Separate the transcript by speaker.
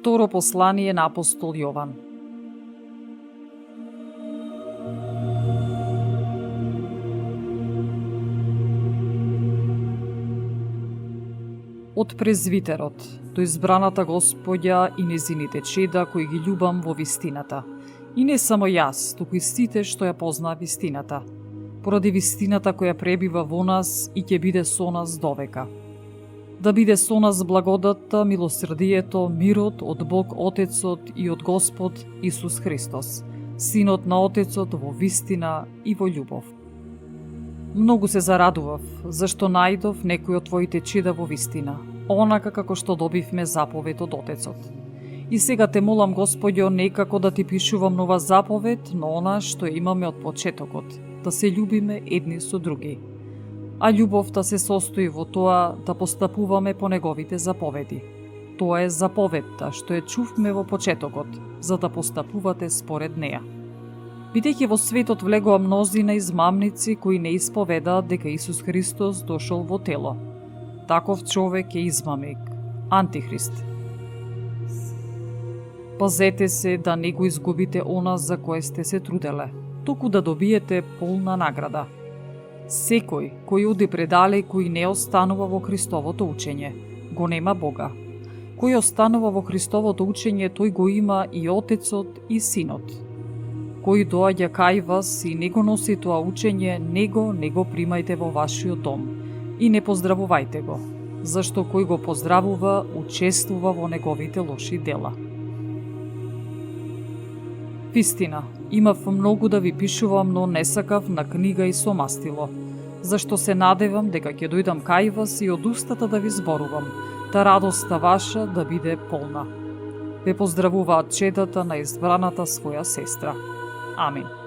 Speaker 1: Второ послание на апостол Јован. Од презвитерот до избраната Господја и незините чеда кои ги љубам во вистината. И не само јас, туку и сите што ја познаа вистината, поради вистината која пребива во нас и ќе биде со нас довека. Да биде со нас благодатта, милосрдието, мирот од Бог Отецот и од Господ Исус Христос, Синот на Отецот во вистина и во љубов. Многу се зарадував, зашто најдов некој од твоите чеда во вистина, онака како што добивме заповед од Отецот. И сега те молам, Господјо, некако да ти пишувам нова заповед, но она што имаме од почетокот, да се љубиме едни со други. А љубовта се состои во тоа да постапуваме по неговите заповеди. Тоа е заповедта што ја чувме во почетокот, за да постапувате според неа. Бидејќи во светот влегоа мнозина измамници кои не исповедаат дека Исус Христос дошол во тело. Таков човек е измамник, антихрист. Пазете се да не го изгубите она за кое сте се труделе, туку да добиете полна награда. Секој кој оди предалеку и не останува во Христовото учење, го нема Бога. Кој останува во Христовото учење, тој го има и Отецот и Синот. Кој доаѓа кај вас и не го носи тоа учење, не го примајте во вашиот дом и не поздравувајте го, зашто кој го поздравува, учествува во неговите лоши дела. Вистина, имав многу да ви пишувам, но не сакав на книга и со мастило, зашто се надевам дека ќе дојдам кај вас и од устата да ви зборувам, та радоста ваша да биде полна. Ве поздравуваат чедата на избраната своја сестра. Амин.